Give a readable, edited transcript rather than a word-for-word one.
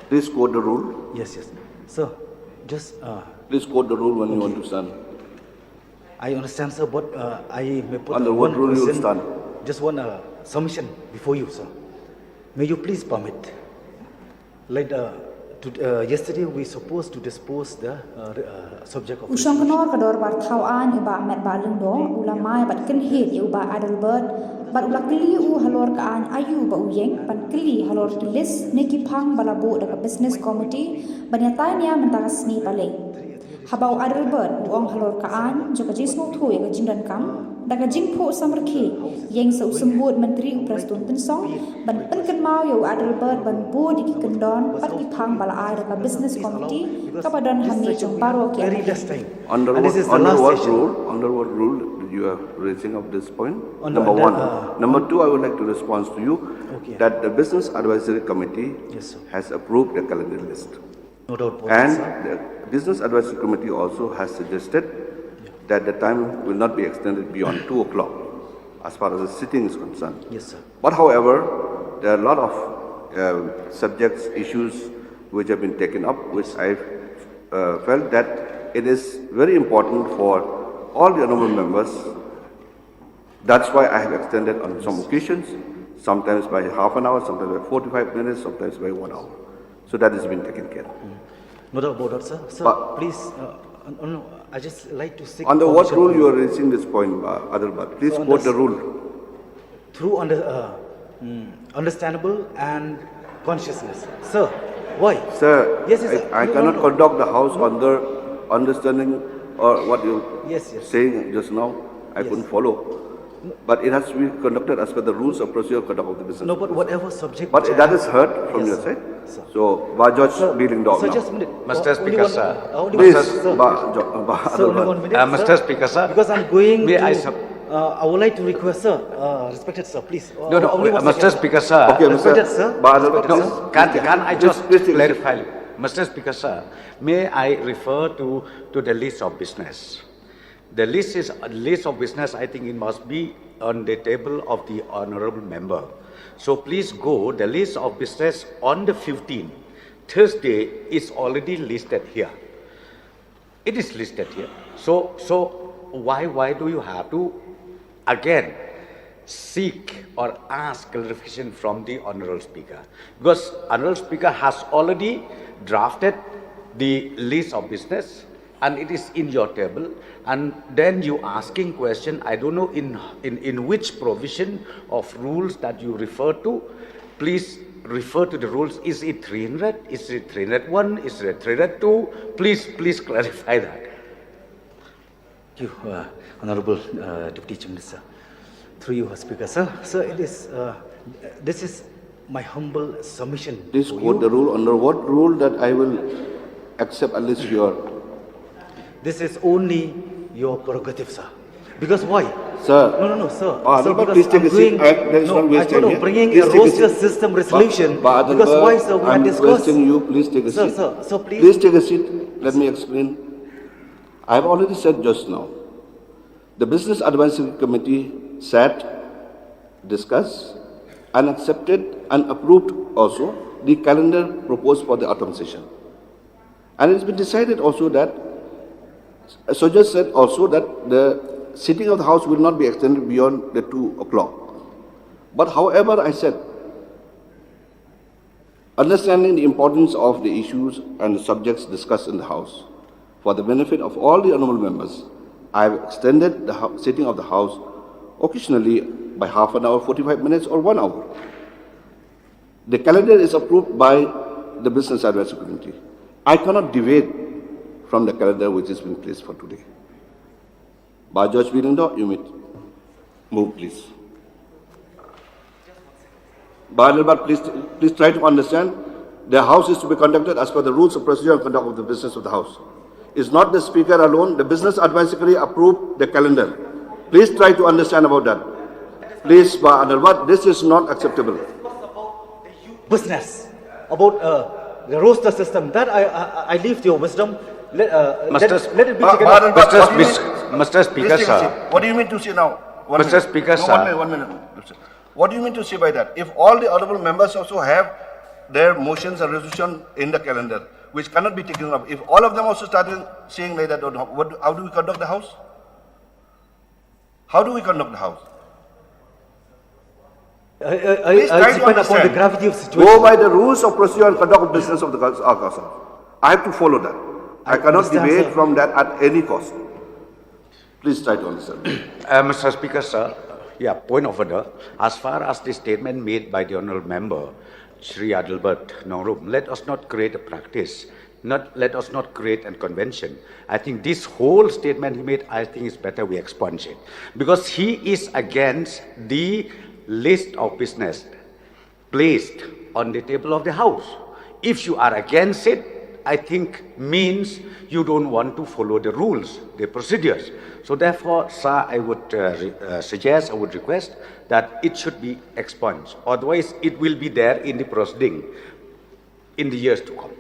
Please quote the rule. Yes. Sir, just Please quote the rule when you want to stand. I understand, sir, but I may put Under one what rule you will question, stand? just one submission before you, sir. May you please permit, like yesterday we supposed to dispose the subject of Shongknor kador bar thawaan uba met balung do ulamai bat Kynhit uba Adelbert bat ulak kli u halor kaan ayu ba uyeng pan kli halor tulis neki phang balabu daga business committee banyatai nia mentas ni pale habau Adelbert uong halor kaan joka jismo thu ya jingdan kam daga jingpho samrkhi yeng sa usembut menteri uprastun tensong ban penken mau yo Adelbert ban bu di kendon pat ki phang bala ai daga business committee kapadan hami jong paro ki very last time. Under And this is the under last what session. rule? Under what rule did you are raising up this point? Under- Number one. under, Number two, I would like to respond to you Okay. that the Business Advisory Committee Yes, sir. has approved the calendar list. No doubt about And it, sir. the Business Advisory Committee also has suggested that the time will not be extended beyond 2 o'clock as far as the sitting is concerned. Yes, sir. But however, there are a lot of subjects, issues which have been taken up, which I felt that it is very important for all the honorable members. That's why I have extended on some occasions, sometimes by half an hour, sometimes by 45 minutes, sometimes by 1 hour. So that has been taken care of. No doubt about that, sir. Sir, But- please, no, I just like to seek Under what permission rule from you are raising this point, Adelbert? Please So quote the rule. through understandable and consciousness. Sir, why? Sir, Yes, yes, sir. I No, cannot no. conduct the house under understanding or what you Yes. saying just now. I Yes. couldn't follow. But it has to be conducted as per the rules of procedure of conduct of the business. No, but whatever subject. But which I that have- is heard from Yes, your side. sir. So, Bajaj Sir, dealing dog sir, now. just a minute. Mr. Only Speaker, one- sir. only Please, one- sir, Sir, only 1 minute. Mr. Speaker, sir. Because I'm going May to. I I would like to request, sir, respected sir, please. No, only one Mr. second. Speaker, sir. Okay, Respected, Mr. sir. Adelbert, No, please. can I Please, just please take a seat. clarify? Mr. Speaker, sir, may I refer to the list of business? The list is a list of business. I think it must be on the table of the honorable member. So please go. The list of business on the 15th, Thursday, is already listed here. It is listed here. So why do you have to again seek or ask clarification from the honorable speaker? Because honorable speaker has already drafted the list of business and it is in your table, and then you asking question, I don't know in which provision of rules that you refer to. Please refer to the rules. Is it 300? Is it 301? Is it 302? Please clarify that. Thank you, Honorable Deputy Chief Minister. Through you, Speaker. Sir, it is, this is my humble submission. Please to quote you. the rule. Under what rule that I will accept unless you are. This is only your prerogative, sir. Because why? Sir. No, sir. Adelbert, Sir, because please take I'm a seat. doing- There is no, no waste I don't time know, here. bringing Please a take a roster seat. system resolution. But Because Adelbert, why, sir? We I'm had discussed. requesting you, please take a Sir, seat. sir, please. Please take a seat. Let me explain. I have already said just now. The Business Advisory Committee sat, discussed, and accepted and approved also the calendar proposed for the autumn session. And it's been decided also that, so just said also that the sitting of the House will not be extended beyond the 2 o'clock. But however, I said, understanding the importance of the issues and the subjects discussed in the House, for the benefit of all the honorable members, I have extended the sitting of the House occasionally by half an hour, 45 minutes, or 1 hour. The calendar is approved by the Business Advisory Committee. I cannot deviate from the calendar which has been placed for today. By George Wilindo, you may move, please. By Adelbert, please try to understand. The House is to be conducted as per the rules of procedure and conduct of the business of the House. It's not the Speaker alone. The Business Advisory Committee approved the calendar. Please try to understand about that. Please, by Adelbert, this is not acceptable. Business, about the roster system. That I leave to your wisdom. Let it be taken up. Mr. Speaker, sir. What do you mean to say now? Mr. Speaker, sir. 1 minute. What do you mean to say by that? If all the honorable members also have their motions and resolution in the calendar, which cannot be taken up. If all of them also started saying like that, how do we conduct the House? How do we conduct the House? Please try to depend upon the understand. gravity of situation. Go by the rules of procedure and conduct business of the House. I have to follow that. I cannot understand, deviate sir. from that at any cost. Please try to understand. Mr. Speaker, sir, point of order. As far as the statement made by the honourable member, Shri Adelbert Nongrum, let us not create a practice. Let us not create a convention. I think this whole statement he made, I think it's better we expunge it. Because he is against the list of business placed on the table of the House. If you are against it, I think means you don't want to follow the rules, the procedures. So therefore, sir, I would suggest, I would request that it should be expunged. Otherwise, it will be there in the proceeding in the years to come.